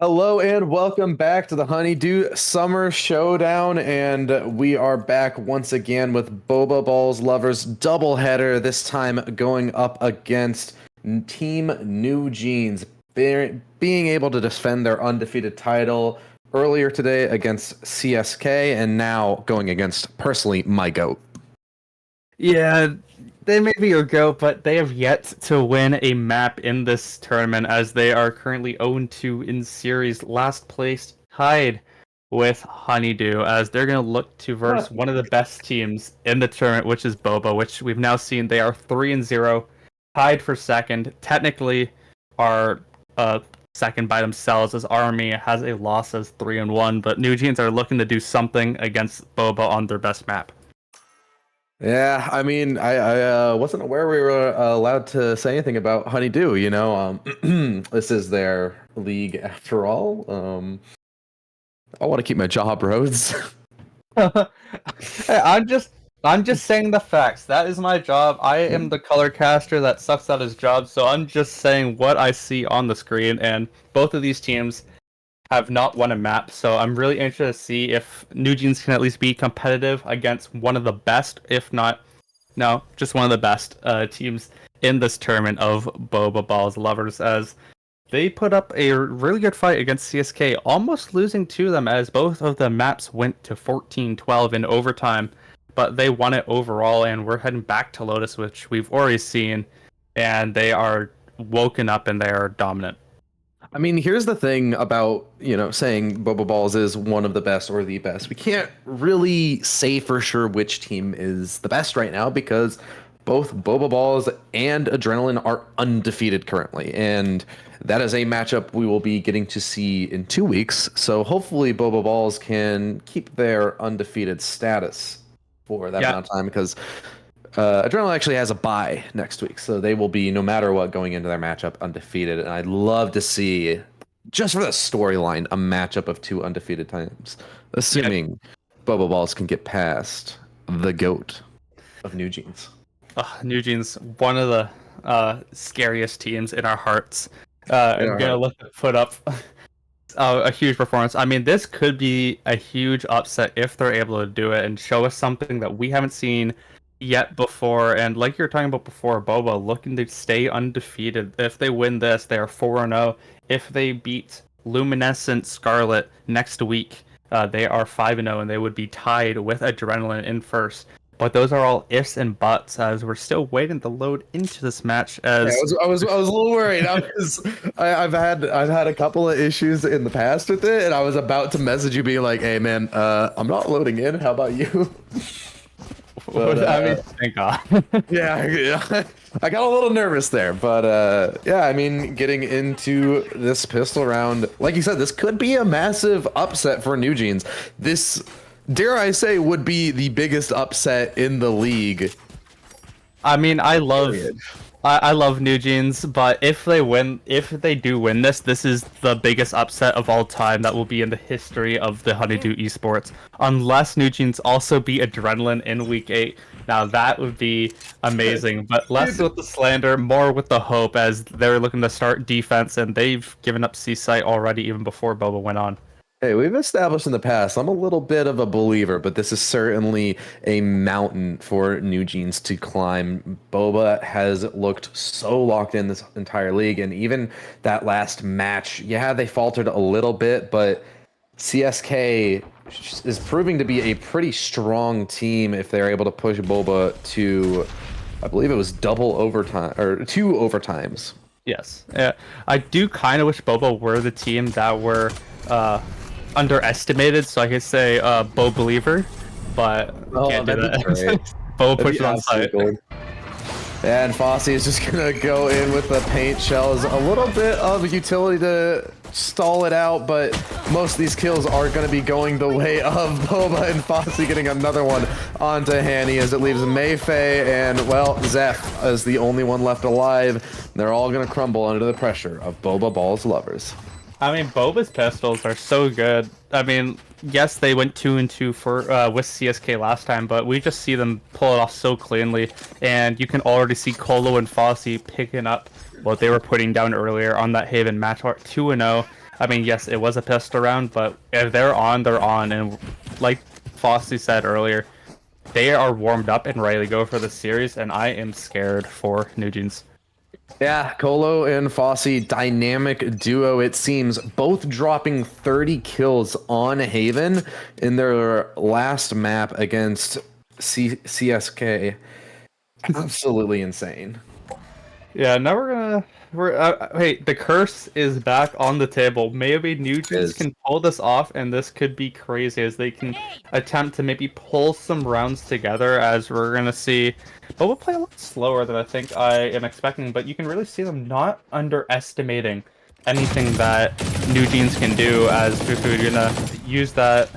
Hello and welcome back to the Honeydew Summer Showdown, and we are back once again with Boba Balls Lovers doubleheader. This time going up against Team New Jeans, being able to defend their undefeated title earlier today against CSK, and now going against personally my GOAT. Yeah, they may be your GOAT, but they have yet to win a map in this tournament as they are currently 0-2 in series, last place tied with Honeydew, as they're going to look to verse one of the best teams in the tournament, which is Boba, which we've now seen they are 3-0, tied for second. Technically are second by themselves, as Army has a loss as 3-1, but New Jeans are looking to do something against Boba on their best map. Yeah, I mean, I wasn't aware we were allowed to say anything about Honeydew. This is their league after all. I want to keep my job, Rhodes. Hey, I'm just saying the facts. That is my job. I am the color caster that sucks at his job, so I'm just saying what I see on the screen, and both of these teams have not won a map, so I'm really interested to see if New Jeans can at least be competitive against one of the best, if not, no, just one of the best teams in this tournament of Boba Balls Lovers, as they put up a really good fight against CSK, almost losing to them as both of the maps went to 14-12 in overtime, but they won it overall, and we're heading back to Lotus, which we've already seen, and they are woken up and they are dominant. I mean, here's the thing about, saying Boba Balls is one of the best or the best. We can't really say for sure which team is the best right now because both Boba Balls and Adrenaline are undefeated currently. And that is a matchup we will be getting to see in 2 weeks. So hopefully Boba Balls can keep their undefeated status for that amount of time because Adrenaline actually has a bye next week, so they will be, no matter what, going into their matchup undefeated. And I'd love to see, just for the storyline, a matchup of two undefeated teams, assuming Boba Balls can get past the GOAT of New Jeans. New Jeans, one of the scariest teams in our hearts. I'm gonna look to put up a huge performance. I mean, this could be a huge upset if they're able to do it and show us something that we haven't seen yet before. And like you were talking about before, Boba looking to stay undefeated. If they win this, they are 4-0. If they beat Luminescent Scarlet next week, they are 5-0, and they would be tied with Adrenaline in first. But those are all ifs and buts, as we're still waiting to load into this match. As I was a little worried. I've had a couple of issues in the past with it, and I was about to message you, being like, "Hey, man, I'm not loading in. How about you?" But, I mean, thank God. yeah, I got a little nervous there, but yeah, I mean, getting into this pistol round, like you said, this could be a massive upset for New Jeans. This, dare I say, would be the biggest upset in the league. I mean, I love New Jeans, but if they do win this, this is the biggest upset of all time that will be in the history of the Honeydew esports. Unless New Jeans also beat Adrenaline in week 8, now that would be amazing. But less with the slander, more with the hope, as they're looking to start defense, and they've given up C-Site already even before Boba went on. Hey, we've established in the past, I'm a little bit of a believer, but this is certainly a mountain for New Jeans to climb. Boba has looked so locked in this entire league, and even that last match, yeah, they faltered a little bit, but CSK is proving to be a pretty strong team if they're able to push Boba to, I believe it was double overtime, or 2 overtimes. Yes. I do kind of wish Boba were the team that were underestimated, so I could say Bo Believer, but can't do that. Bo pushed on site. And fosi is just gonna go in with the paint shells. A little bit of utility to stall it out, but most of these kills are gonna be going the way of Boba, and fosi getting another one onto Hanny as it leaves Mayfei and, well, Zeph as the only one left alive. They're all gonna crumble under the pressure of Boba Balls Lovers. I mean, Boba's pistols are so good. I mean, yes, they went 2-2 for with CSK last time, but we just see them pull it off so cleanly, and you can already see Colo and fosi picking up what they were putting down earlier on that Haven match. 2-0. I mean, yes, it was a pistol round, but if they're on, they're on. And like Fosi said earlier, they are warmed up and ready to go for the series, and I am scared for NewJeans. Yeah, Colo and Fosi, dynamic duo, it seems, both dropping 30 kills on Haven in their last map against CSK. Absolutely insane. Yeah, now hey, the curse is back on the table. Maybe NewJeans can pull this off, and this could be crazy as they can attempt to maybe pull some rounds together. As we're gonna see, but we'll play a lot slower than I think I am expecting. But you can really see them not underestimating anything that NewJeans can do. As fufu, gonna use that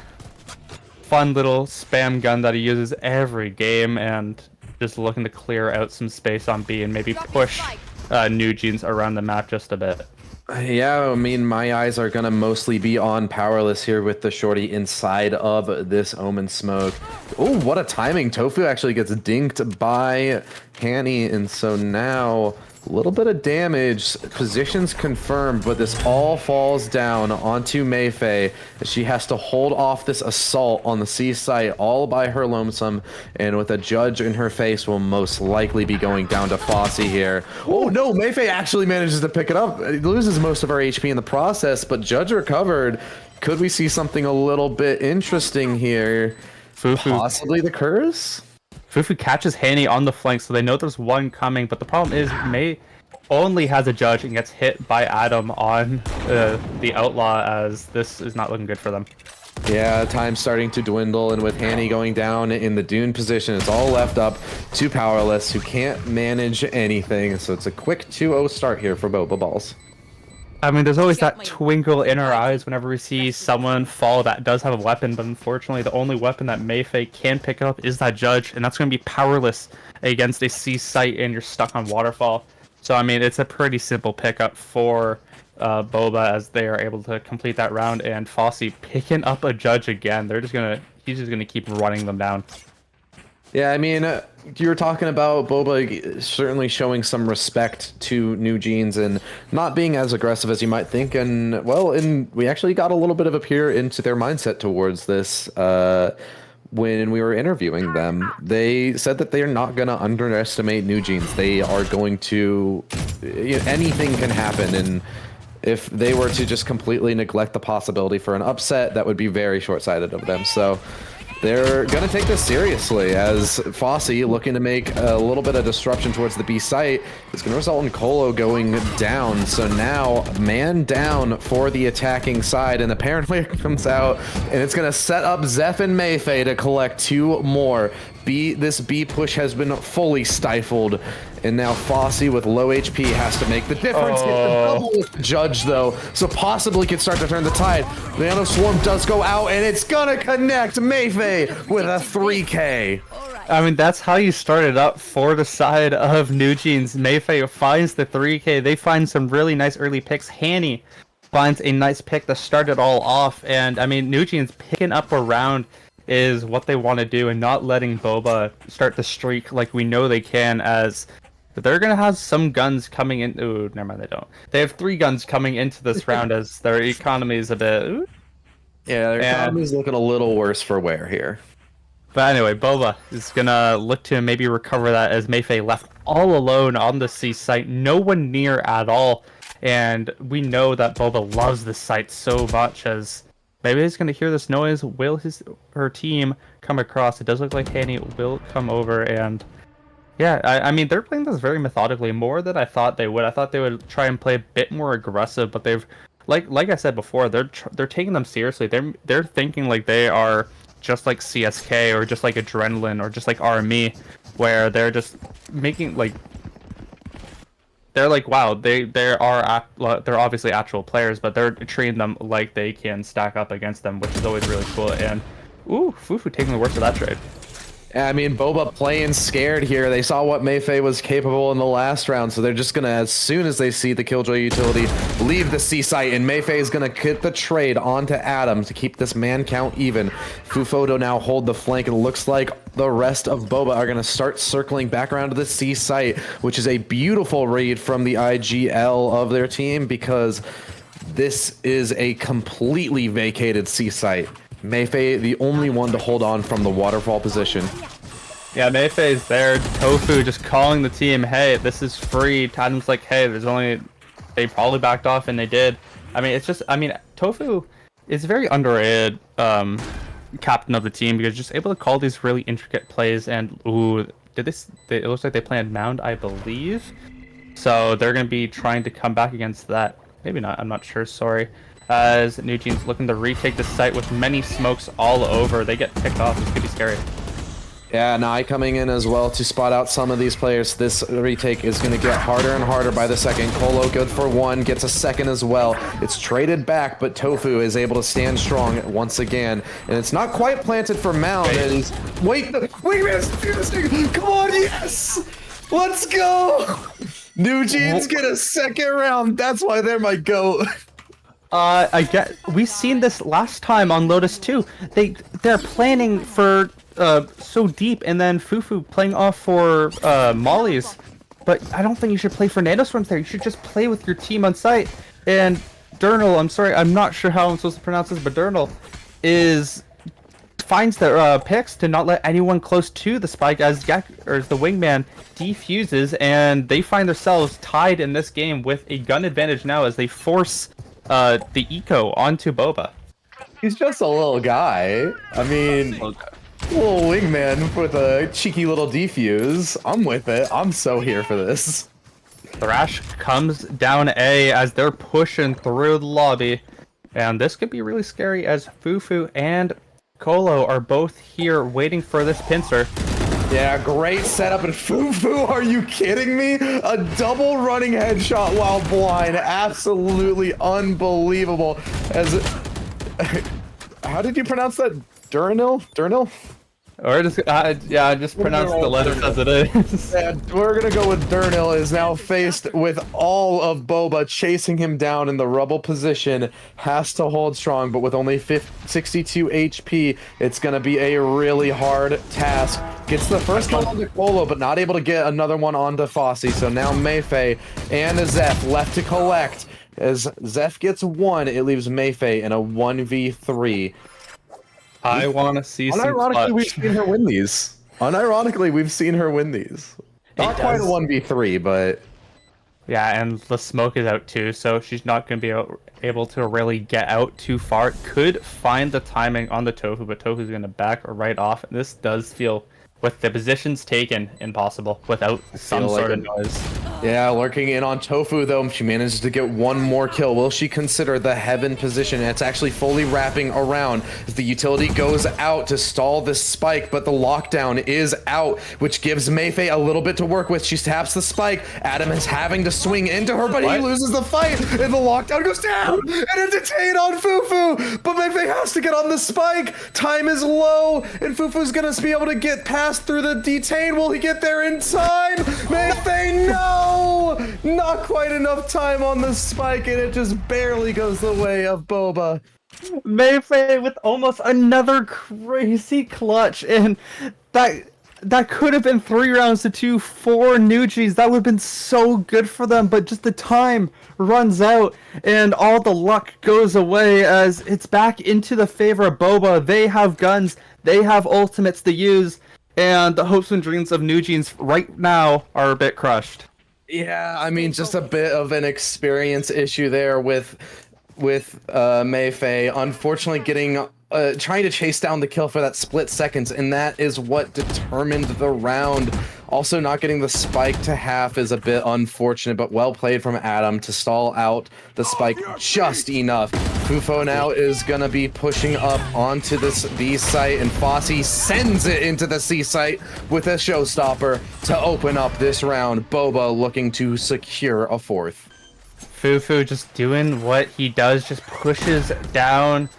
fun little spam gun that he uses every game, and just looking to clear out some space on B and maybe push NewJeans around the map just a bit. Yeah, I mean, my eyes are gonna mostly be on Powerless here with the shorty inside of this Omen smoke. Oh, what a timing. Tofu actually gets dinked by Hanny, and so now a little bit of damage. Positions confirmed, but this all falls down onto Mayfei. She has to hold off this assault on the C site all by her lonesome, and with a judge in her face, will most likely be going down to Fosi here. Oh no, Mayfei actually manages to pick it up. It loses most of our HP in the process, but judge recovered. Could we see something a little bit interesting here? Fufu. Possibly the curse? Fufu catches Hanny on the flank, so they know there's one coming, but the problem is May only has a judge and gets hit by Adam on the Outlaw, as this is not looking good for them. Yeah, time's starting to dwindle, and with Hanny going down in the Dune position, it's all left up to Powerless, who can't manage anything, so it's a quick 2-0 start here for Boba Balls. I mean, there's always that twinkle in our eyes whenever we see someone fall that does have a weapon, but unfortunately the only weapon that Mayfei can pick up is that judge, and that's going to be powerless against a C site and you're stuck on Waterfall. So, I mean, it's a pretty simple pickup for Boba as they are able to complete that round, and Fosi picking up a judge again. He's just gonna keep running them down. Yeah, I mean, you were talking about Boba certainly showing some respect to NewJeans and not being as aggressive as you might think. And, well, we actually got a little bit of a peer into their mindset towards this when we were interviewing them. They said that they are not going to underestimate NewJeans. They are going to... anything can happen, and if they were to just completely neglect the possibility for an upset, that would be very short-sighted of them. So... they're going to take this seriously, as Fosi, looking to make a little bit of disruption towards the B site, is going to result in Colo going down. So now, man down for the attacking side, and the Paranoia comes out, and it's going to set up Zeph and Mayfei to collect 2 more. This B push has been fully stifled, and now Fosi with low HP has to make the difference. It's a double with the judge, though, so possibly could start to turn the tide. The Nano Swarm does go out, and it's gonna connect Mayfei with a 3K. I mean, that's how you started up for the side of NewJeans. Mayfei finds the 3K. They find some really nice early picks. Hanny finds a nice pick to start it all off, and I mean, NewJeans picking up a round is what they want to do, and not letting Boba start the streak like we know they can, as they're going to have some guns coming in. Ooh, never mind, they don't. They have 3 guns coming into this round, as their economy is a bit... Ooh. Yeah, their economy is looking a little worse for wear here. But anyway, Boba is going to look to maybe recover that, as Mayfei left all alone on the C site, no one near at all, and we know that Boba loves this site so much, as... maybe he's going to hear this noise. Will her team come across? It does look like Hanny will come over, and yeah, I mean, they're playing this very methodically, more than I thought they would. I thought they would try and play a bit more aggressive, but they've, like I said before, they're taking them seriously. They're thinking like they are just like CSK or just like Adrenaline or just like RME, where they're just making like... they're like, wow, they're obviously actual players, but they're treating them like they can stack up against them, which is always really cool. And ooh, Fufu taking the worst of that trade. I mean, Boba playing scared here. They saw what Mayfei was capable in the last round, so they're just going to, as soon as they see the Killjoy utility, leave the C site, and Mayfei is going to get the trade onto Adam to keep this man count even. Fufoto now hold the flank, and it looks like the rest of Boba are going to start circling back around to the C site, which is a beautiful read from the IGL of their team, because This is a completely vacated C site. Mayfei, the only one to hold on from the waterfall position. Yeah, Mayfei's there. Tofu just calling the team, hey, this is free. Adam's like, hey, there's only... They probably backed off, and they did. I mean, it's just... I mean, Tofu is a very underrated captain of the team because just able to call these really intricate plays. And, ooh, it looks like they planned Mound, I believe. So they're going to be trying to come back against that. Maybe not, I'm not sure, sorry. As NWJNS looking to retake the site with many smokes all over. They get picked off. This could be scary. Yeah, Nai coming in as well to spot out some of these players. This retake is going to get harder and harder by the second. Colo good for one, gets a second as well. It's traded back, but Tofu is able to stand strong once again. And it's not quite planted for Mound. And he's... Wait, come on, yes! Let's go! NWJNS get a second round. That's why they're my GOAT. We've seen this last time on Lotus too. They're planning for so deep, and then Fufu playing off for mollies. But I don't think you should play for nanostorms there. You should just play with your team on site. And Durnal, I'm sorry, I'm not sure how I'm supposed to pronounce this, but Durnal finds the picks to not let anyone close to the spike as the wingman defuses, and they find themselves tied in this game with a gun advantage now as they force the eco onto Boba. He's just a little guy. I mean, little wingman with a cheeky little defuse. I'm with it. I'm so here for this. Thrash comes down A as they're pushing through the lobby, and this could be really scary as Fufu and Colo are both here waiting for this pincer. Yeah, great setup, and Fufu, are you kidding me? A double running headshot while blind. Absolutely unbelievable. How did you pronounce that? Durnal? Or just just pronounce the letters as it is. Yeah, we're gonna go with Durnal is now faced with all of Boba chasing him down in the rubble position. Has to hold strong, but with only 62 HP, it's gonna be a really hard task. Gets the first one onto Colo, but not able to get another one onto fosi. So now Mayfei and Zeph left to collect. As Zeph gets one, it leaves Mayfei in a 1v3. I want to see some Unironically, we've seen her win these. Unironically, we've seen her win these. Not quite a 1v3, but... Yeah, and the smoke is out too, so she's not going to be able to really get out too far. Could find the timing on the Tofu, but Tofu's going to back right off. And this does feel, with the positions taken, impossible without some sort of noise. Yeah, lurking in on Tofu, though. She manages to get one more kill. Will she consider the heaven position? And it's actually fully wrapping around as the utility goes out to stall this spike, but the lockdown is out, which gives Mayfei a little bit to work with. She taps the spike. Adam is having to swing into her, but he loses the fight, and the lockdown goes down, and a detain on Fufu, but Mayfei has to get on the spike. Time is low, and Fufu's gonna be able to get past through the detain. Will he get there in time? Mayfei, no! Not quite enough time on the spike, and it just barely goes the way of Boba. Mayfei with almost another crazy clutch, and that could have been 3 rounds to 2 for NWJNS. That would have been so good for them, but just the time runs out, and all the luck goes away as it's back into the favor of Boba. They have guns, they have ultimates to use, and the hopes and dreams of NWJNS right now are a bit crushed. Yeah, I mean, just a bit of an experience issue there with Mayfei. Unfortunately, trying to chase down the kill for that split seconds, and that is what determined the round. Also, not getting the spike to half is a bit unfortunate, but well played from Adam to stall out the spike just enough. Fufo now is gonna be pushing up onto this B site, and fosi sends it into the C site with a showstopper to open up this round. Boba looking to secure a fourth. Fufu just doing what he does, just pushes down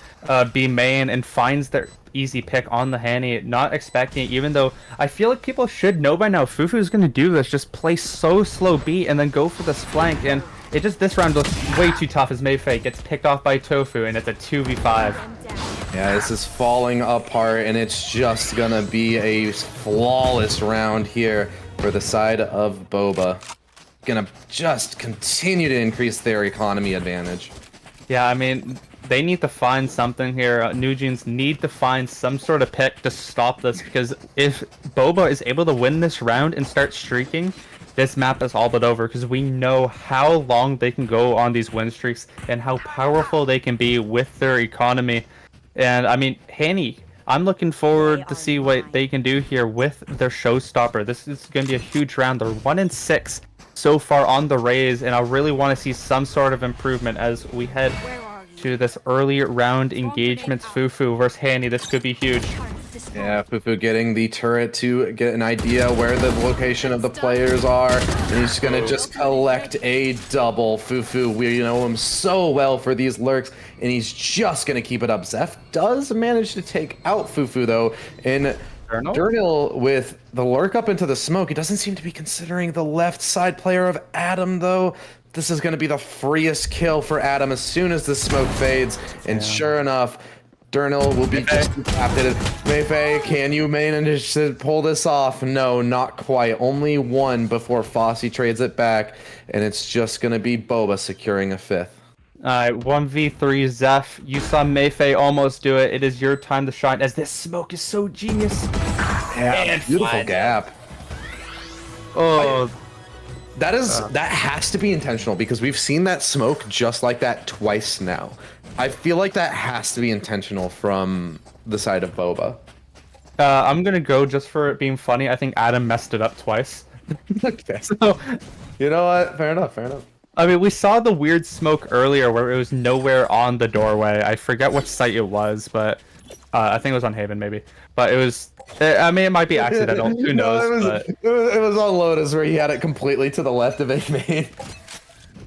B main and finds their easy pick on the Hanny, not expecting it, even though I feel like people should know by now Fufu is going to do this, just play so slow B and then go for this flank, and this round looks way too tough as Mayfei gets picked off by Tofu, and it's a 2v5. Yeah, this is falling apart, and it's just gonna be a flawless round here for the side of Boba. Gonna just continue to increase their economy advantage. Yeah, I mean, they need to find something here. NewJeans need to find some sort of pick to stop this, because if Boba is able to win this round and start streaking, this map is all but over, because we know how long they can go on these win streaks and how powerful they can be with their economy. And I mean, Hanny, I'm looking forward to see what they can do here with their showstopper. This is going to be a huge round. They're 1-6 so far on the Rays, and I really want to see some sort of improvement as we head to this early round engagements. Fufu versus Hanny. This could be huge. Yeah, Fufu getting the turret to get an idea where the location of the players are, and he's gonna just collect a double. Fufu, we know him so well for these lurks, and he's just gonna keep it up. Zeph does manage to take out Fufu though, and Durnil with the lurk up into the smoke. He doesn't seem to be considering the left side player of Adam though. This is gonna be the freest kill for Adam as soon as the smoke fades, and sure enough, Durnil will be just decapitated. Mayfei, can you manage to pull this off? No, not quite. Only one before fosi trades it back, and it's just going to be Boba securing a fifth. Alright, 1v3 Zeph. You saw Mayfei almost do it. It is your time to shine, as this smoke is so genius. Yeah, and beautiful gap. Oh, that has to be intentional, because we've seen that smoke just like that twice now. I feel like that has to be intentional from the side of Boba. I'm gonna go just for it being funny. I think Adam messed it up twice. Okay. So, you know what? Fair enough. Fair enough. I mean, we saw the weird smoke earlier where it was nowhere on the doorway. I forget which site it was, but I think it was on Haven, maybe. But it was. I mean, it might be accidental. Who knows? No, it was on Lotus where he had it completely to the left of A main.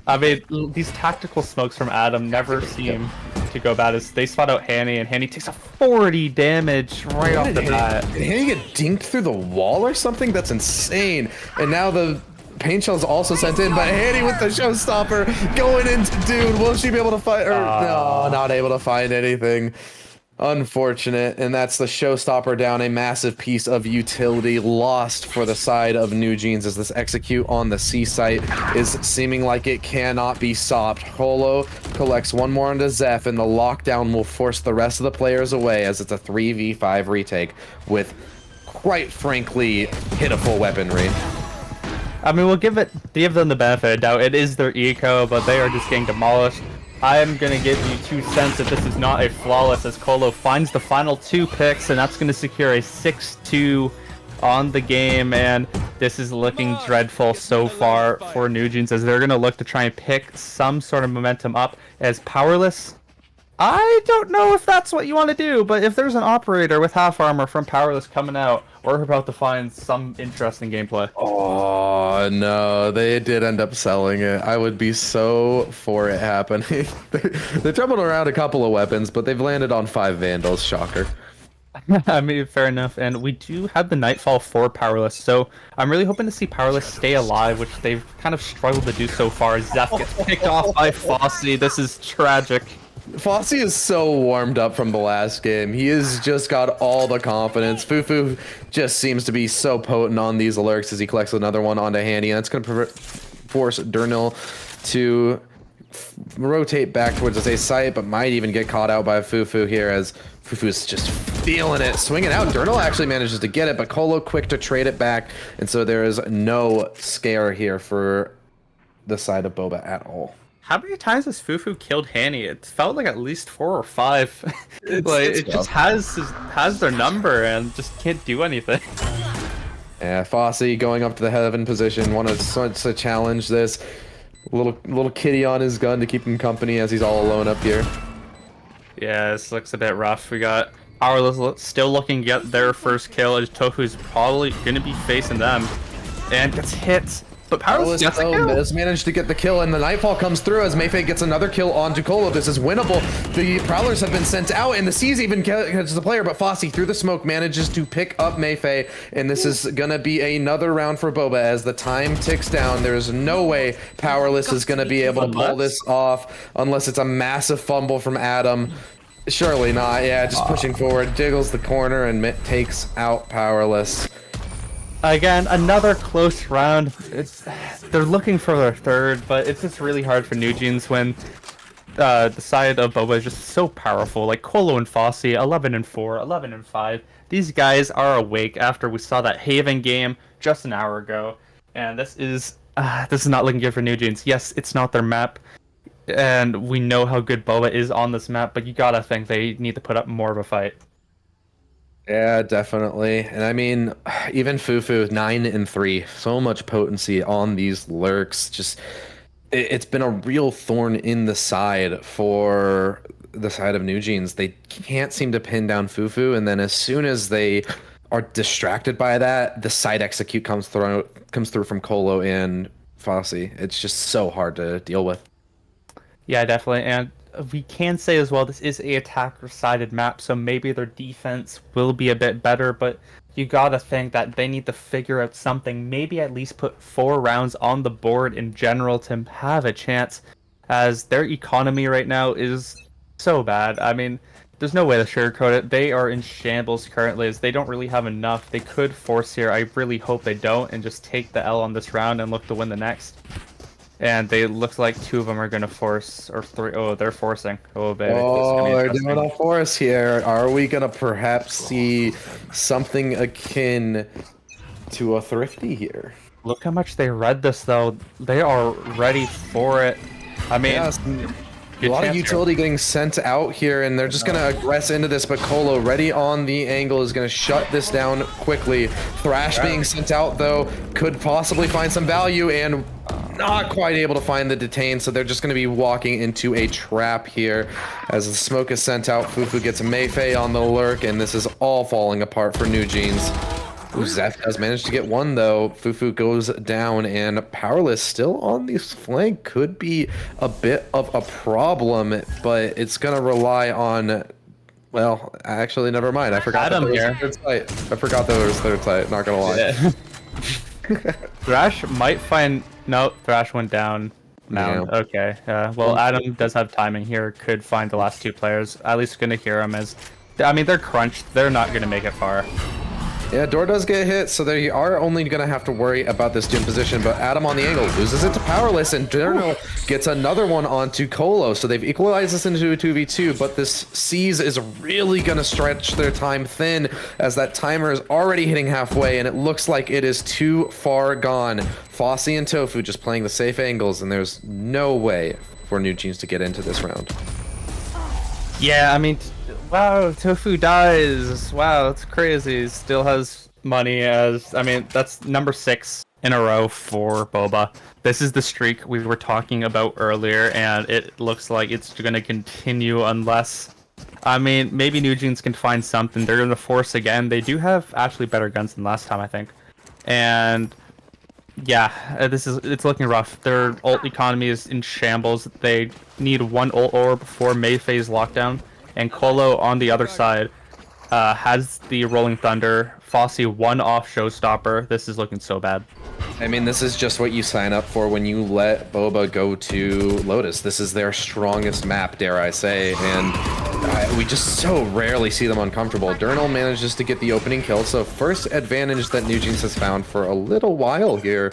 I mean, these tactical smokes from Adam never seem to go bad, as they spot out Hanny, and Hanny takes a 40 damage right off the bat. Did Hanny get dinked through the wall or something? That's insane. And now the paint shell's also sent in, but Hanny with the showstopper going into Dude. Will she be able to find? Or no, not able to find anything. Unfortunate, and that's the showstopper down. A massive piece of utility lost for the side of NewJeans, as this execute on the C site is seeming like it cannot be stopped. Holo collects one more onto Zeph, and the lockdown will force the rest of the players away, as it's a 3v5 retake with, quite frankly, pitiful weaponry. I mean, we'll give them the benefit of doubt. It is their eco, but they are just getting demolished. I'm going to give you 2 cents that this is not a flawless, as Colo finds the final 2 picks, and that's going to secure a 6-2 on the game, and this is looking dreadful so far for NewJeans, as they're going to look to try and pick some sort of momentum up. As Powerless, I don't know if that's what you want to do, but if there's an operator with half armor from Powerless coming out, we're about to find some interesting gameplay. Oh no, they did end up selling it. I would be so for it happening. They tumbled around a couple of weapons, but they've landed on 5 Vandals. Shocker. I mean, fair enough. And we do have the Nightfall for Powerless, so I'm really hoping to see Powerless stay alive, which they've kind of struggled to do so far. Zeph gets picked off by fosi. This is tragic. fosi is so warmed up from the last game. He has just got all the confidence. Fufu just seems to be so potent on these alerts as he collects another one onto Handy, and that's going to force Durnil to rotate back towards the site, but might even get caught out by Fufu here, as Fufu is just feeling it, swinging out. Durnil actually manages to get it, but Colo quick to trade it back, and so there is no scare here for the side of Boba at all. How many times has Fufu killed Hanny? It felt like at least 4 or 5. It just has their number and just can't do anything. Yeah, fosi going up to the heaven position, wants to challenge this. Little kitty on his gun to keep him company as he's all alone up here. Yeah, this looks a bit rough. We got Powerless still looking to get their first kill, as Tofu's probably going to be facing them. And gets hit. But Powerless gets a kill. Has managed to get the kill, and the Nightfall comes through as Mayfei gets another kill onto Colo. This is winnable. The Prowlers have been sent out, and the Seas even catches the player, but fosi through the smoke manages to pick up Mayfei, and this is gonna be another round for Boba as the time ticks down. There's no way Powerless is gonna be able to pull this off unless it's a massive fumble from Adam. Surely not. Yeah, just pushing forward, jiggles the corner, and takes out Powerless. Again, another close round. They're looking for their third, but it's just really hard for NewJeans when the side of Boba is just so powerful. Like Colo and fosi, 11-4, 11-5. These guys are awake after we saw that Haven game just an hour ago, and this is not looking good for NewJeans. Yes, it's not their map, and we know how good Boba is on this map, but you gotta think they need to put up more of a fight. Yeah, definitely. And I mean, even Fufu 9-3, so much potency on these lurks. Just it's been a real thorn in the side for the side of NewJeans. They can't seem to pin down Fufu, and then as soon as they are distracted by that, the side execute comes through from Colo and fosi. It's just so hard to deal with. Yeah, definitely. And we can say as well, this is a attacker-sided map, so maybe their defense will be a bit better, but you gotta think that they need to figure out something, maybe at least put 4 rounds on the board in general to have a chance, as their economy right now is so bad. I mean, there's no way to sugarcoat it. They are in shambles currently, as they don't really have enough. They could force here. I really hope they don't, and just take the L on this round and look to win the next. And they looks like 2 of them are gonna force, or 3. Oh, they're forcing. Oh, baby. Oh, they're doing a force here. Are we gonna perhaps see something akin to a thrifty here? Look how much they read this, though. They are ready for it. I mean, yes. A lot of utility getting sent out here, and they're just going to aggress into this, but Colo, ready on the angle, is going to shut this down quickly. Thrash being sent out, though, could possibly find some value, and not quite able to find the detain, so they're just going to be walking into a trap here. As the smoke is sent out, Fufu gets a Mayfei on the lurk, and this is all falling apart for NewJeans. Zeph does manage to get one, though. Fufu goes down, and Powerless still on this flank could be a bit of a problem, but it's going to rely on... Well, actually, never mind. I forgot that there was third sight. I forgot there was third sight, not going to lie. Yeah. Thrash might find... No, Thrash went down. Mound. Yeah. Okay. Well, Adam does have timing here. Could find the last 2 players. At least going to hear him as... I mean, they're crunched. They're not going to make it far. Yeah, Door does get hit, so they are only going to have to worry about this Doom position, but Adam on the angle loses it to Powerless, and Journal gets another one onto Colo, so they've equalized this into a 2v2, but this Seize is really going to stretch their time thin, as that timer is already hitting halfway, and it looks like it is too far gone. fosi and Tofu just playing the safe angles, and there's no way for NewJeans to get into this round. Yeah, I mean... Wow, Tofu dies. Wow, it's crazy. Still has money as... I mean, that's number 6 in a row for Boba. This is the streak we were talking about earlier, and it looks like it's going to continue unless... I mean, maybe NewJeans can find something. They're going to force again. They do have actually better guns than last time, I think. And... yeah, it's looking rough. Their ult economy is in shambles. They need 1 ult orb before Mayfei's lockdown. And Colo on the other side has the Rolling Thunder. fosi 1 off Showstopper. This is looking so bad. I mean, this is just what you sign up for when you let Boba go to Lotus. This is their strongest map, dare I say, and we just so rarely see them uncomfortable. Durnal manages to get the opening kill, so first advantage that NewJeans has found for a little while here,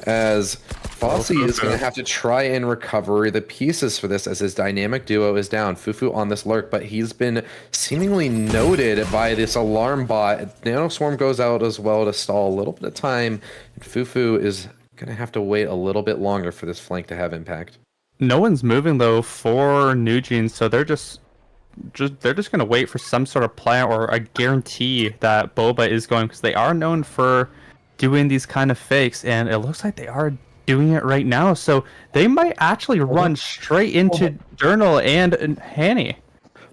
as fosi is going to have to try and recover the pieces for this as his dynamic duo is down. Fufu on this lurk, but he's been seemingly noted by this alarm bot. Nanoswarm goes out as well to stall a little bit of time, and Fufu is going to have to wait a little bit longer for this flank to have impact. No one's moving though for NewJeans, so they're just going to wait for some sort of plan or a guarantee that Boba is going, because they are known for doing these kind of fakes, and it looks like they are doing it right now, so they might actually run straight into Durnal and Hanny.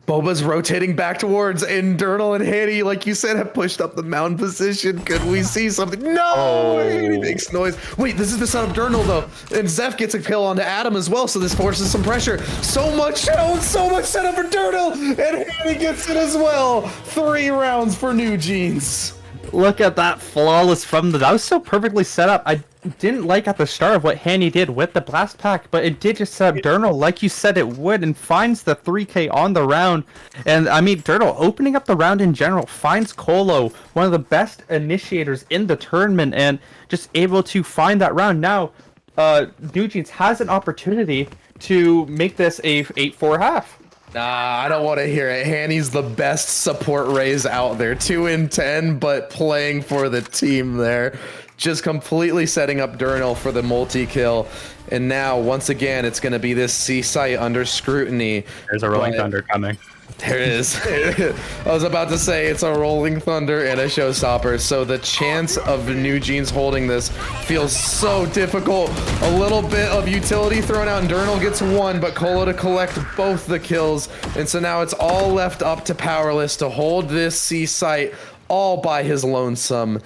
Boba's rotating back towards, and Durnal and Hanny, like you said, have pushed up the mound position. Could we see something? No! Hanny makes noise. Wait, this is the son of Durnal, though. And Zeph gets a kill onto Adam as well, so this forces some pressure. So much setup for Durnal, and Hanny gets it as well. 3 rounds for NewJeans. Look at that flawless from that was so perfectly set up. I didn't like at the start of what Hanny did with the blast pack, but it did just set up Durnal like you said it would, and finds the 3k on the round. And I mean, Durnal opening up the round in general finds Colo, one of the best initiators in the tournament, and just able to find that round. Now NewJeans has an opportunity to make this a 8-4 half. Nah, I don't want to hear it. Hanny's the best support raise out there. 2 in 10, but playing for the team there. Just completely setting up Durnal for the multi-kill. And now, once again, it's going to be this C site under scrutiny. There's a Rolling Thunder coming. There is. I was about to say it's a Rolling Thunder and a Showstopper, so the chance of NewJeans holding this feels so difficult. A little bit of utility thrown out, and Durnal gets one, but Colo to collect both the kills, and so now it's all left up to Powerless to hold this C site all by his lonesome.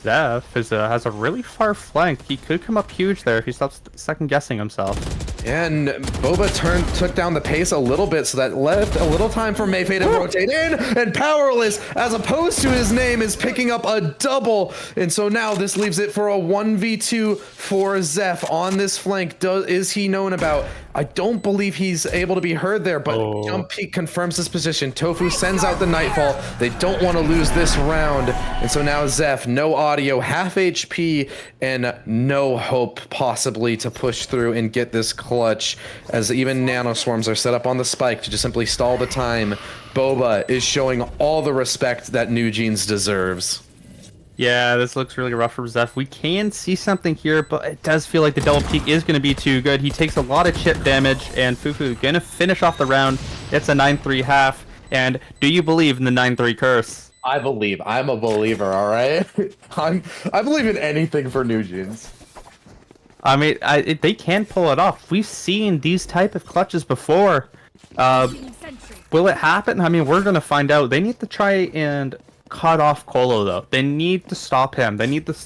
Zeph has a really far flank. He could come up huge there if he stops second-guessing himself. And Boba took down the pace a little bit, so that left a little time for Mayfei to rotate in, and Powerless, as opposed to his name, is picking up a double, and so now this leaves it for a 1v2 for Zeph on this flank. Is he known about? I don't believe he's able to be heard there, but Jump Peak confirms his position. Tofu sends out the Nightfall. They don't want to lose this round, and so now Zeph, no audio, half HP, and no hope possibly to push through and get this clutch, as even Nano Swarms are set up on the spike to just simply stall the time. Boba is showing all the respect that NewJeans deserves. Yeah, this looks really rough for Zeph. We can see something here, but it does feel like the double peak is going to be too good. He takes a lot of chip damage, and Fufu going to finish off the round. It's a 9-3 half, and do you believe in the 9-3 curse? I believe. I'm a believer, all right? I believe in anything for NewJeans. I mean, they can pull it off. We've seen these type of clutches before. Will it happen? I mean, we're going to find out. They need to try and cut off Colo, though. They need to stop him. They need to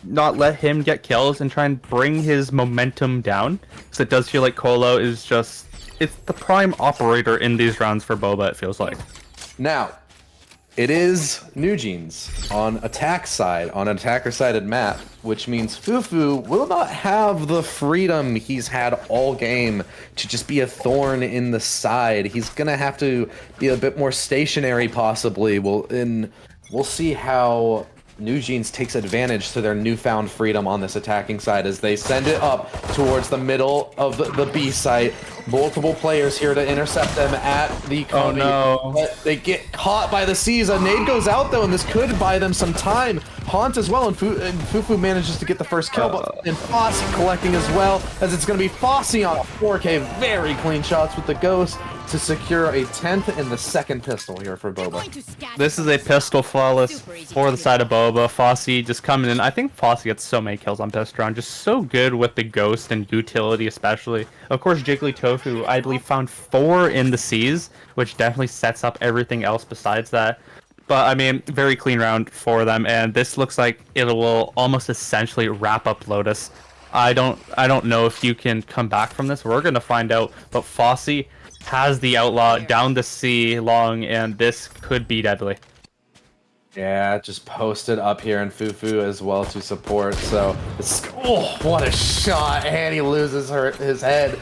not let him get kills and try and bring his momentum down. Because it does feel like Colo is just... It's the prime operator in these rounds for Boba, it feels like. Now, it is NewJeans on attack side, on an attacker-sided map, which means Fufu will not have the freedom he's had all game to just be a thorn in the side. He's gonna have to be a bit more stationary, possibly. We'll see how NewJeans takes advantage to their newfound freedom on this attacking side as they send it up towards the middle of the B site. Multiple players here to intercept them at the Coney. Oh no. But they get caught by the C's. A nade goes out though, and this could buy them some time. Haunt as well, and Fufu manages to get the first kill, and fosi collecting as well, as it's going to be fosi on a 4K. Very clean shots with the Ghost to secure a 10th and the second pistol here for Boba. This is a pistol flawless for the side of Boba. Fosi just coming in. I think Fosi gets so many kills on Pistron. Just so good with the Ghost and utility especially. Of course, Jiggly Tofu, I believe, found 4 in the C's, which definitely sets up everything else besides that. But, I mean, very clean round for them, and this looks like it will almost essentially wrap up Lotus. I don't know if you can come back from this. We're going to find out, but Fosi has the Outlaw down the C long, and this could be deadly. Yeah, just posted up here, and Fufu as well to support. So, what a shot! And he loses his head,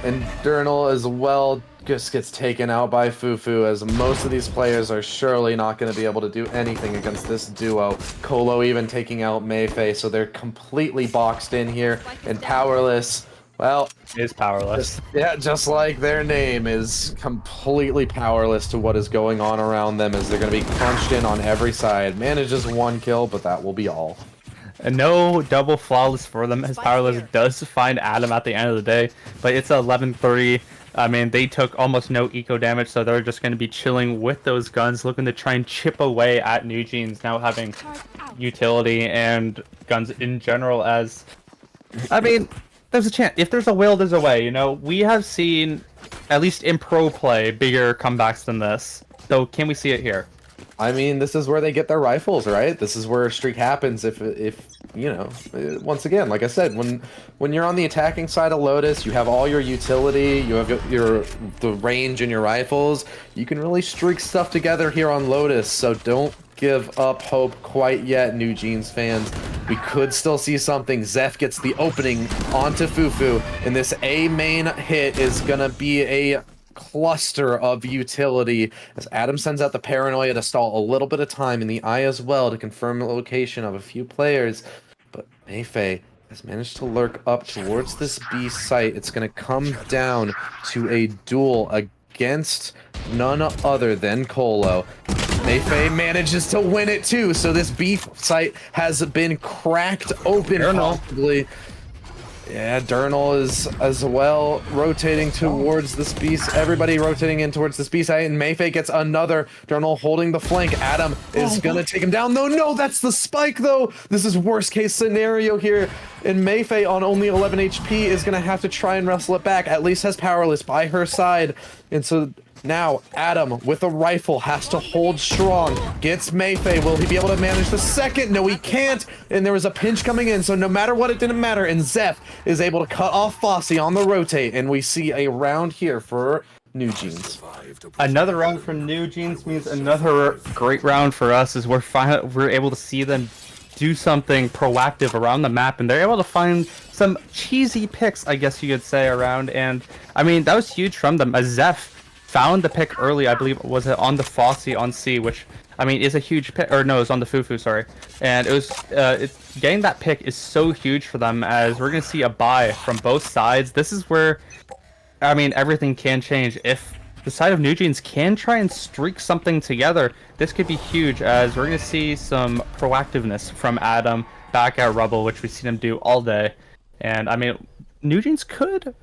and Durnal as well just gets taken out by Fufu, as most of these players are surely not going to be able to do anything against this duo. Colo even taking out Mayfei, so they're completely boxed in here and powerless. Well, is powerless. Just like their name is completely powerless to what is going on around them, as they're going to be crunched in on every side. Manages 1 kill, but that will be all. And no double flawless for them, as powerless does find Adam at the end of the day. But it's 11-3. I mean, they took almost no eco damage, so they're just going to be chilling with those guns, looking to try and chip away at NewJeans, now having utility and guns in general. As, I mean, there's a chance. If there's a will, there's a way, you know? We have seen, at least in pro play, bigger comebacks than this. So can we see it here? I mean, this is where they get their rifles, right? This is where a streak happens if you know, once again, like I said, when you're on the attacking side of Lotus, you have all your utility, you have the range in your rifles, you can really streak stuff together here on Lotus, so don't give up hope quite yet, NewJeans fans. We could still see something. Zeph gets the opening onto Fufu, and this A main hit is gonna be a cluster of utility, as Adam sends out the paranoia to stall a little bit of time in the eye as well to confirm the location of a few players. But Mayfei has managed to lurk up towards this B site. It's going to come down to a duel against none other than Colo. Mayfei manages to win it too, so this B site has been cracked open possibly. Yeah, Durnal is as well rotating towards this beast. Everybody rotating in towards this beast. And Mayfei gets another. Durnal holding the flank. Adam is gonna take him down. No, that's the spike though. This is worst case scenario here. And Mayfei on only 11 HP is gonna have to try and wrestle it back. At least has Powerless by her side. And so now Adam with a rifle has to hold strong. Gets Mayfei. Will he be able to manage the second? No, he can't. And there was a pinch coming in, so no matter what, it didn't matter. And Zeph is able to cut off Fosi on the rotate, and we see a round here for NWJNS. Another round for NWJNS means another great round for us, as we're able to see them do something proactive around the map, and they're able to find some cheesy picks, I guess you could say, around. And I mean, that was huge from them, as Zeph found the pick early. I believe was it on the fosi on C, which I mean is a huge pick, or no, it's on the Fufu, sorry. And it was getting that pick is so huge for them, as we're gonna see a buy from both sides. This is where I mean everything can change. If the side of NWJNS can try and streak something together, this could be huge, as we're gonna see some proactiveness from Adam back at Rubble, which we've seen him do all day. And I mean NWJNS could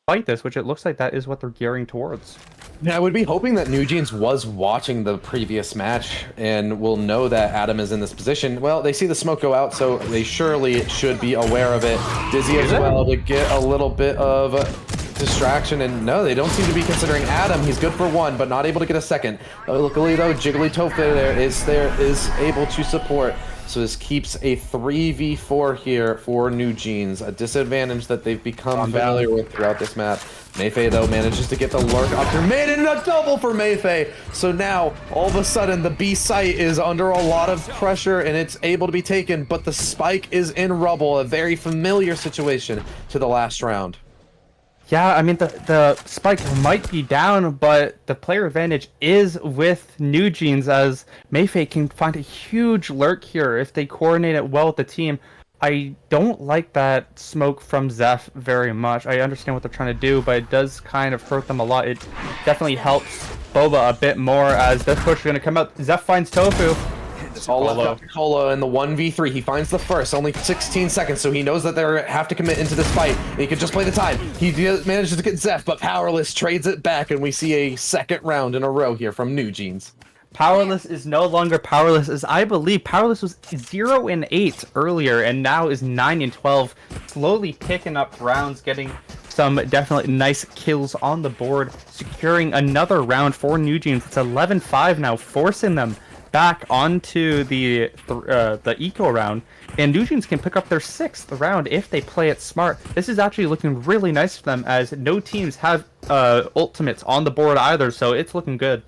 fight this, which it looks like that is what they're gearing towards. Yeah, I would be hoping that NWJNS was watching the previous match and will know that Adam is in this position. Well, they see the smoke go out, so they surely should be aware of it. Dizzy as well to get a little bit of distraction, and no, they don't seem to be considering Adam. He's good for one, but not able to get a second. Luckily though, Jiggly Tofu is able to support. So this keeps a 3v4 here for NWJNS, a disadvantage that they've become familiar with throughout this map. Mayfei, though, manages to get the lurk up to mid, and a double for Mayfei. So now, all of a sudden, the B site is under a lot of pressure, and it's able to be taken, but the spike is in Rubble, a very familiar situation to the last round. Yeah, I mean, the spike might be down, but the player advantage is with NWJNS, as Mayfei can find a huge lurk here if they coordinate it well with the team. I don't like that smoke from Zeph very much. I understand what they're trying to do, but it does kind of hurt them a lot. It definitely helps Boba a bit more, as this push is going to come out. Zeph finds Tofu. It's all left up to Colo in the 1v3. He finds the first, only 16 seconds, so he knows that they have to commit into this fight. He can just play the time. He manages to get Zeph, but Powerless trades it back, and we see a second round in a row here from NWJNS. Powerless is no longer Powerless, as I believe Powerless was 0-8 earlier, and now is 9-12, slowly picking up rounds, getting some definitely nice kills on the board, securing another round for NWJNS. It's 11-5 now, forcing them back onto the eco round, and NWJNS can pick up their 6th round if they play it smart. This is actually looking really nice for them, as no teams have ultimates on the board either, so it's looking good.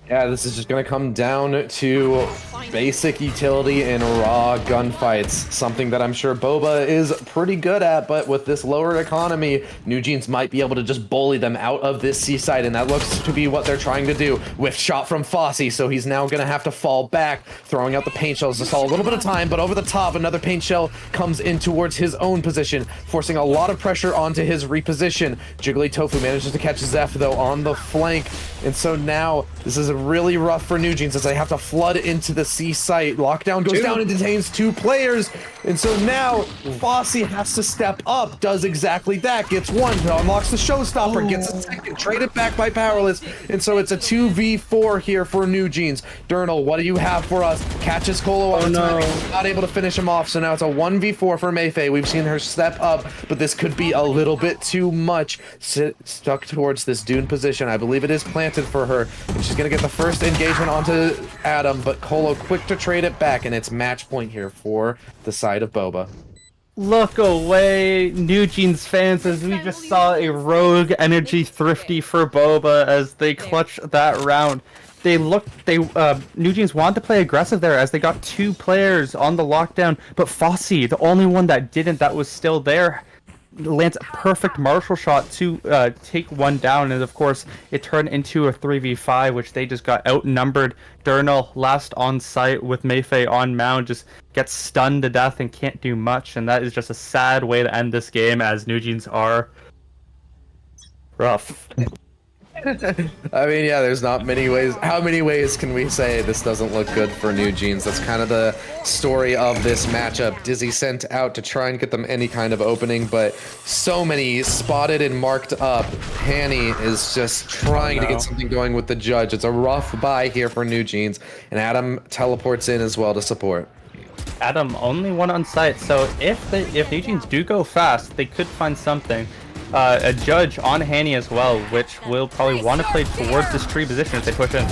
Yeah, this is just going to come down to basic utility and raw gunfights, something that I'm sure Boba is pretty good at, but with this lower economy, NWJNS might be able to just bully them out of this seaside, and that looks to be what they're trying to do. With shot from Fosi, so he's now going to have to fall back, throwing out the paint shells to stall a little bit of time, but over the top, another paint shell comes in towards his own position, forcing a lot of pressure onto his reposition. Jiggly Tofu manages to catch Zeph, though, on the flank, and so now this is really rough for NWJNS as they have to flood into the C site. Lockdown goes down and detains 2 players. And so now Fosi has to step up, does exactly that, gets 1, unlocks the showstopper, gets a second, traded back by Powerless. And so it's a 2v4 here for NWJNS. Durnal, what do you have for us? Catches Colo on the time, not able to finish him off. So now it's a 1v4 for Mayfei. We've seen her step up, but this could be a little bit too much. Stuck towards this dune position. I believe it is planted for her, and she's gonna get the first engagement onto Adam, but Colo quick to trade it back, and it's match point here for the side of Boba. Look away, NWJNS fans, as we just saw a rogue energy thrifty for Boba as they clutch that round. NWJNS wanted to play aggressive there, as they got 2 players on the lockdown, but Fosi, the only one that didn't, that was still there, lands a perfect Marshall shot to take one down, and of course it turned into a 3v5, which they just got outnumbered. Durnal last on site with Mayfei on mound just gets stunned to death and can't do much, and that is just a sad way to end this game, as NewJeans are rough. I mean, yeah, there's not many ways. How many ways can we say this doesn't look good for NewJeans? That's kind of the story of this matchup. Dizzy sent out to try and get them any kind of opening, but so many spotted and marked up. Hanny is just trying to get something going with the judge. It's a rough bye here for NewJeans, and Adam teleports in as well to support. Adam only one on site, so if NewJeans do go fast, they could find something. A judge on Hanny as well, which will probably want to play towards this tree position if they push in.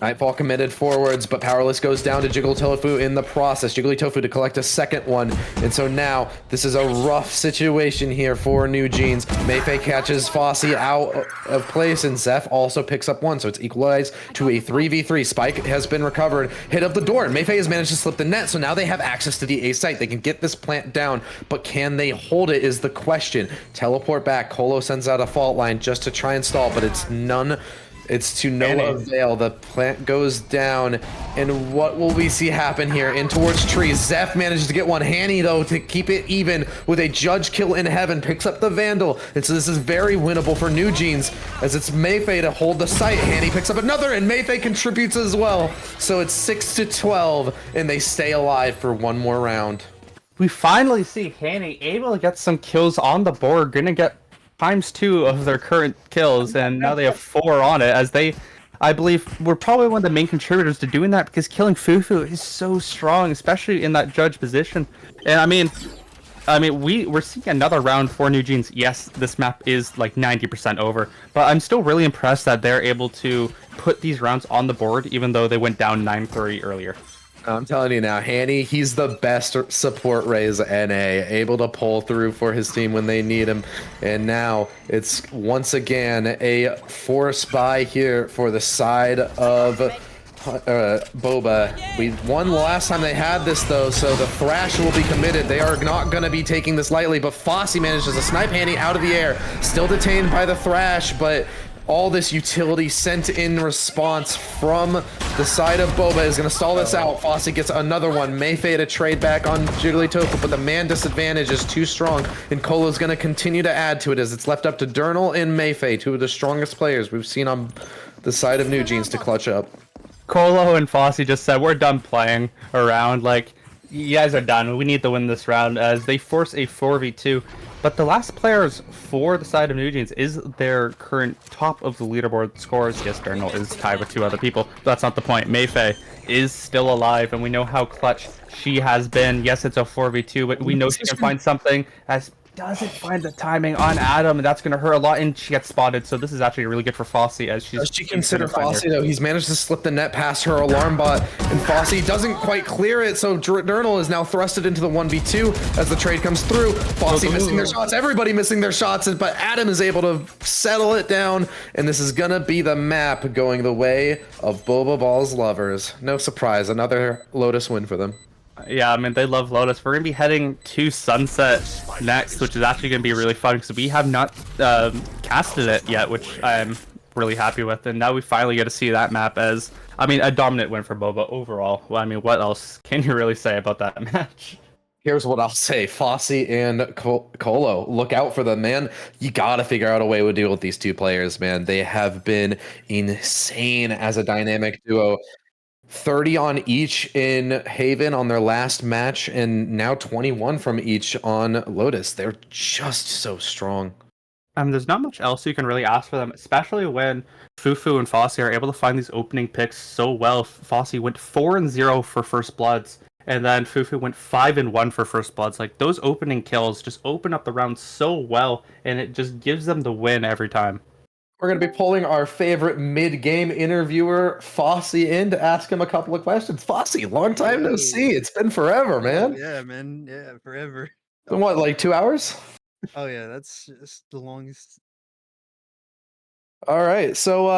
Nightfall committed forwards, but Powerless goes down to Jigglytofu in the process. Jigglytofu to collect a second one. And so now, this is a rough situation here for NewJeans. Mayfei catches fosi out of place, and Zeph also picks up one. So it's equalized to a 3v3. Spike has been recovered. Hit up the door. Mayfei has managed to slip the net, so now they have access to the A site. They can get this plant down, but can they hold it is the question. Teleport back. Colo sends out a fault line just to try and stall, but it's to no avail. The plant goes down, and what will we see happen here? In towards trees. Zeph manages to get one. Hanny, though, to keep it even with a judge kill in heaven, picks up the Vandal. And so this is very winnable for NewJeans, as it's Mayfei to hold the site. Hanny picks up another, and Mayfei contributes as well. So it's 6-12, and they stay alive for one more round. We finally see Hanny able to get some kills on the board. Gonna get ×2 of their current kills, and now they have 4 on it, as they, I believe, were probably one of the main contributors to doing that, because killing Fufu is so strong, especially in that judge position. And I mean, we're seeing another round for NewJeans. Yes, this map is like 90% over, but I'm still really impressed that they're able to put these rounds on the board, even though they went down 9-3 earlier. I'm telling you now, Hanny, he's the best support Rays NA, able to pull through for his team when they need him. And now it's once again a force buy here for the side of Boba. We won last time they had this, though, so the Thrash will be committed. They are not going to be taking this lightly, but fosi manages to snipe Hanny out of the air. Still detained by the Thrash, but all this utility sent in response from the side of Boba is going to stall this out. fosi gets another one. Mayfei to trade back on Jigglytofu, but the man disadvantage is too strong, and Colo's going to continue to add to it as it's left up to Durnal and Mayfei, two of the strongest players we've seen on the side of NewJeans, to clutch up. Colo and fosi just said, we're done playing around. Like, you guys are done. We need to win this round, as they force a 4v2. But the last players for the side of NewJeans is their current top of the leaderboard scores. Yes, Durnal is tied with 2 other people. But that's not the point. Mayfei is still alive, and we know how clutch she has been. Yes, it's a 4v2, but we know she can find something. As doesn't find the timing on Adam, and that's going to hurt a lot, and she gets spotted. So this is actually really good for fosi, as she's... Does she consider fosi, though? He's managed to slip the net past her alarm bot, and fosi doesn't quite clear it, so Durnal is now thrusted into the 1v2 as the trade comes through. fosi missing their shots, everybody missing their shots, but Adam is able to settle it down, and this is going to be the map going the way of Boba Ball's lovers. No surprise, another Lotus win for them. Yeah, I mean, they love Lotus. We're going to be heading to Sunset next, which is actually going to be really fun, because we have not casted it yet, which I'm really happy with. And now we finally get to see that map as, I mean, a dominant win for Boba overall. Well, I mean, what else can you really say about that match? Here's what I'll say. fosi and Colo, look out for them, man. You gotta figure out a way to deal with these two players, man. They have been insane as a dynamic duo. 30 on each in Haven on their last match, and now 21 from each on Lotus. They're just so strong. There's not much else you can really ask for them, especially when Fufu and fosi are able to find these opening picks so well. fosi went 4-0 for First Bloods, and then Fufu went 5-1 for First Bloods. Like, those opening kills just open up the round so well, and it just gives them the win every time. We're going to be pulling our favorite mid-game interviewer, fosi, in to ask him a couple of questions. fosi, long time no see. It's been forever, man. Yeah, man. Yeah, forever. Been what, like 2 hours? Oh, yeah, that's just the longest. All right, so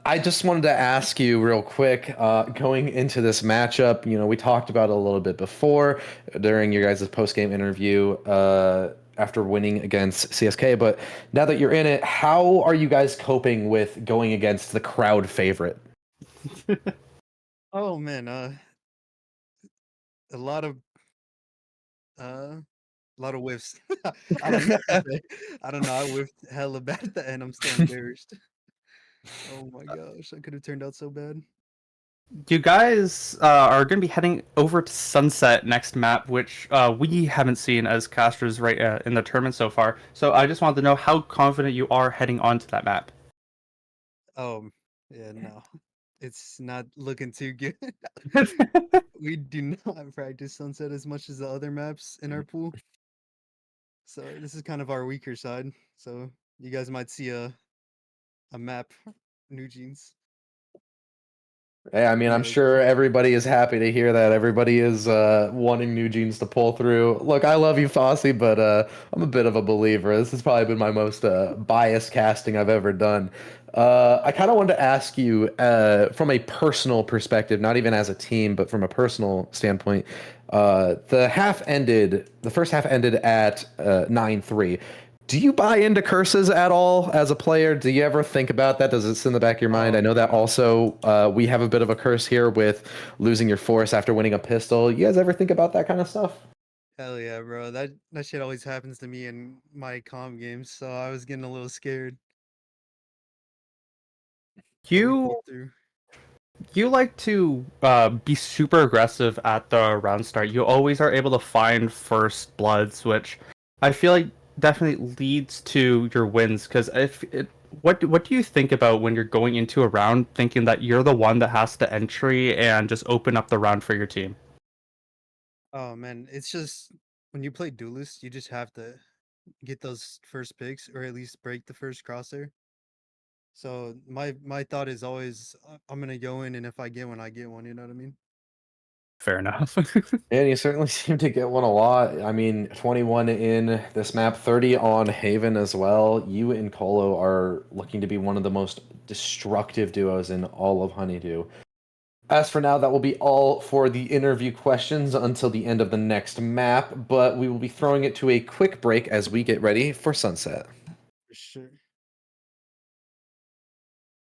I just wanted to ask you real quick, going into this matchup, you know, we talked about it a little bit before during your guys' post-game interview. after winning against CSK. But now that you're in it, how are you guys coping with going against the crowd favorite? Oh man, a lot of a lot of whiffs. I don't know what to say. I don't know. I whiffed hella bad at the end. I'm still embarrassed. Oh my gosh, that could have turned out so bad. You guys are going to be heading over to Sunset next map, which we haven't seen as casters right in the tournament so far. So I just wanted to know how confident you are heading onto that map. Yeah, no, it's not looking too good. We do not practice Sunset as much as the other maps in our pool, so this is kind of our weaker side. So you guys might see a map, New Jeans. Hey, I mean, I'm Yeah, sure everybody is happy to hear that. Everybody is wanting New Jeans to pull through. Look, I love you, Fosi, but I'm a bit of a believer. This has probably been my most biased casting I've ever done. I kind of wanted to ask you from a personal perspective, not even as a team, but from a personal standpoint. The first half ended at 9-3. Do you buy into curses at all as a player? Do you ever think about that? Does it sit in the back of your mind? I know that also we have a bit of a curse here with losing your force after winning a pistol. You guys ever think about that kind of stuff? hell yeah, bro. That shit always happens to me in my comm games, so I was getting a little scared, but we You pulled through. you like to be super aggressive at the round start. You always are able to find first bloods, which I feel like definitely leads to your wins. Because what do you think about when you're going into a round thinking that you're the one that has to entry and just open up the round for your team? Oh man, it's just when you play duelist, you just have to get those first picks or at least break the first crosshair. So my thought is always I'm gonna go in, and if I get one, I get one. You know what I mean? Fair enough. And you certainly seem to get one a lot. I mean, 21 in this map, 30 on Haven as well. You and Colo are looking to be one of the most destructive duos in all of Honeydew. As for now, that will be all for the interview questions until the end of the next map, but we will be throwing it to a quick break as we get ready for Sunset. For sure.